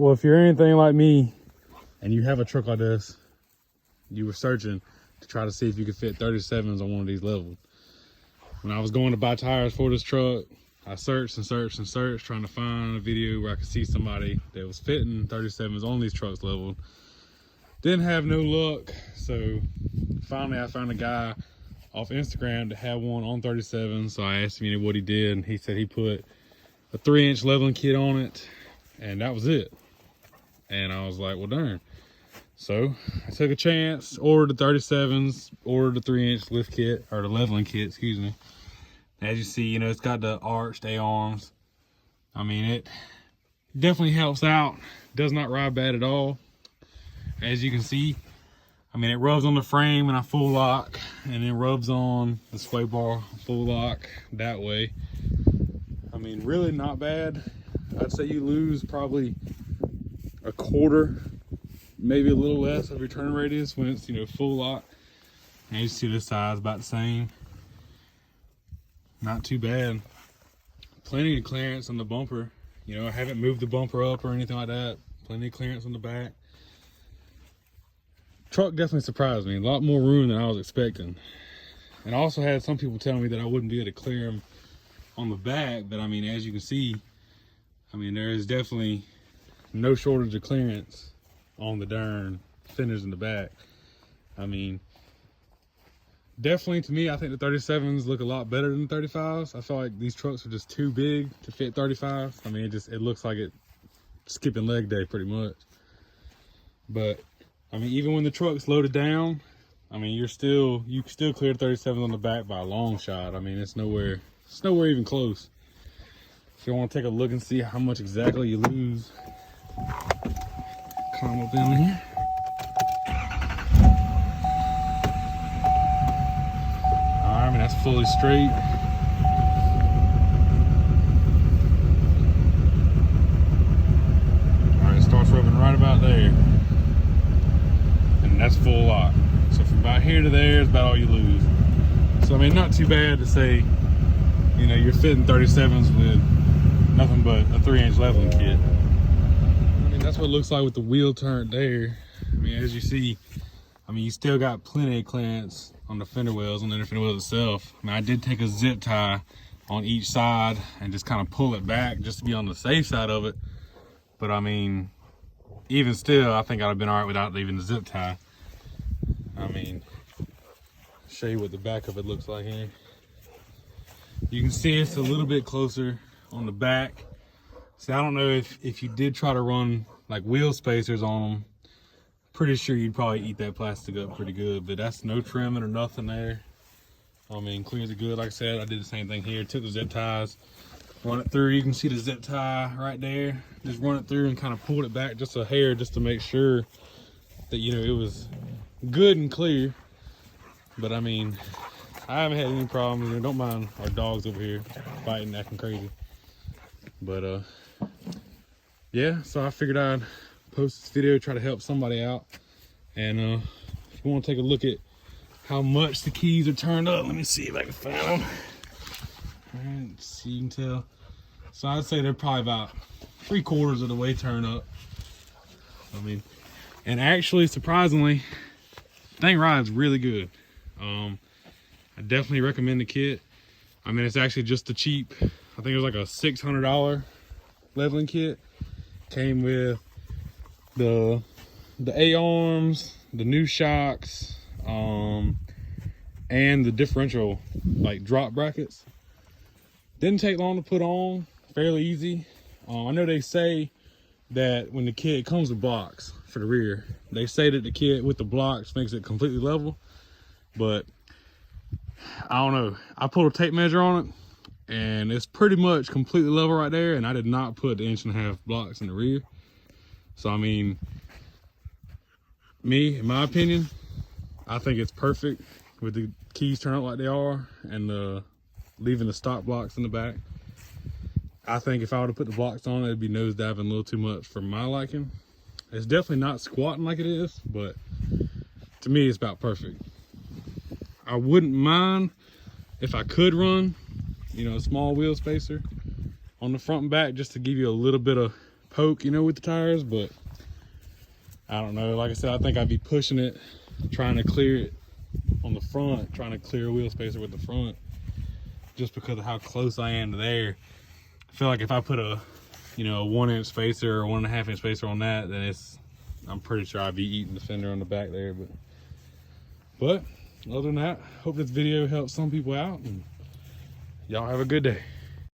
Well, if you're anything like me and you have a truck like this, you were searching to try to see if you could fit 37s on one of these levels. When I was going to buy tires for this truck, I searched and searched and searched, trying to find a video where I could see somebody that was fitting 37s on these trucks leveled. Didn't have no luck, so finally I found a guy off Instagram that had one on 37. So I asked him what he did, and he said he put a 3-inch leveling kit on it, and that was it. And I was like, well, darn. So I took a chance, ordered the 37s, ordered the 3-inch lift kit, or the leveling kit, excuse me. As you see, you know, it's got the arched A-arms. I mean, it definitely helps out. Does not ride bad at all. As you can see, I mean, it rubs on the frame and I full lock, and then rubs on the sway bar full lock that way. I mean, really not bad. I'd say you lose probably a quarter, maybe a little less of your turn radius when it's, you know, full lock. And you see this side's about the same. Not too bad. Plenty of clearance on the bumper. You know, I haven't moved the bumper up or anything like that. Plenty of clearance on the back. Truck definitely surprised me. A lot more room than I was expecting. And I also had some people telling me that I wouldn't be able to clear them on the back, but I mean, as you can see, I mean, there is definitely no shortage of clearance on the darn fenders in the back. I mean, definitely to me, I think the 37s look a lot better than the 35s. I feel like these trucks are just too big to fit 35s. I mean, it looks like it skipping leg day pretty much. But I mean, even when the truck's loaded down, I mean, you can still clear 37s on the back by a long shot. I mean, it's nowhere even close. If you want to take a look and see how much exactly you lose, climb up in here. All right, I mean, that's fully straight. All right, it starts rubbing right about there. And that's full lock. So from about here to there is about all you lose. So I mean, not too bad to say, you know, you're fitting 37s with nothing but a 3-inch leveling kit. I mean, that's what it looks like with the wheel turned there. I mean, as you see, I mean, you still got plenty of clearance on the fender wells, on the inner fender wells itself. I mean, I did take a zip tie on each side and just kind of pull it back just to be on the safe side of it. But I mean, even still, I think I'd have been all right without even the zip tie. I mean, show you what the back of it looks like here. You can see it's a little bit closer on the back. See, I don't know if you did try to run like wheel spacers on them, pretty sure you'd probably eat that plastic up pretty good, but that's no trimming or nothing there. I mean, clears it good. Like I said, I did the same thing here. Took the zip ties, run it through. You can see the zip tie right there. Just run it through and kind of pulled it back just a hair just to make sure that, you know, it was good and clear. But I mean, I haven't had any problems. You know, don't mind our dogs over here fighting, acting crazy. But yeah, so I figured I'd post this video, try to help somebody out. And if you want to take a look at how much the keys are turned up, let me see if I can find them. All right, so you can tell. So I'd say they're probably about 3/4 of the way turned up. I mean, and actually, surprisingly, thing rides really good. I definitely recommend the kit. I mean, it's actually just the cheap, I think it was like a $600 leveling kit. Came with the A-arms, the new shocks, and the differential like drop brackets. Didn't take long to put on, fairly easy. I know they say that when the kit comes with blocks for the rear, they say that the kit with the blocks makes it completely level, but I don't know. I pulled a tape measure on it and it's pretty much completely level right there, and I did not put the 1.5-inch blocks in the rear. So I mean, me, in my opinion, I think it's perfect with the keys turned out like they are and leaving the stock blocks in the back. I think if I were to put the blocks on, it'd be nose diving a little too much for my liking. It's definitely not squatting like it is, but to me, it's about perfect. I wouldn't mind if I could run, you know, a small wheel spacer on the front and back just to give you a little bit of poke, you know, with the tires, but I don't know. Like I said, I think I'd be pushing it, trying to clear it on the front, trying to clear a wheel spacer with the front, just because of how close I am to there. I feel like if I put a, you know, a 1 inch spacer or 1.5 inch spacer on that, then I'm pretty sure I'd be eating the fender on the back there. But other than that, hope this video helps some people out, and y'all have a good day.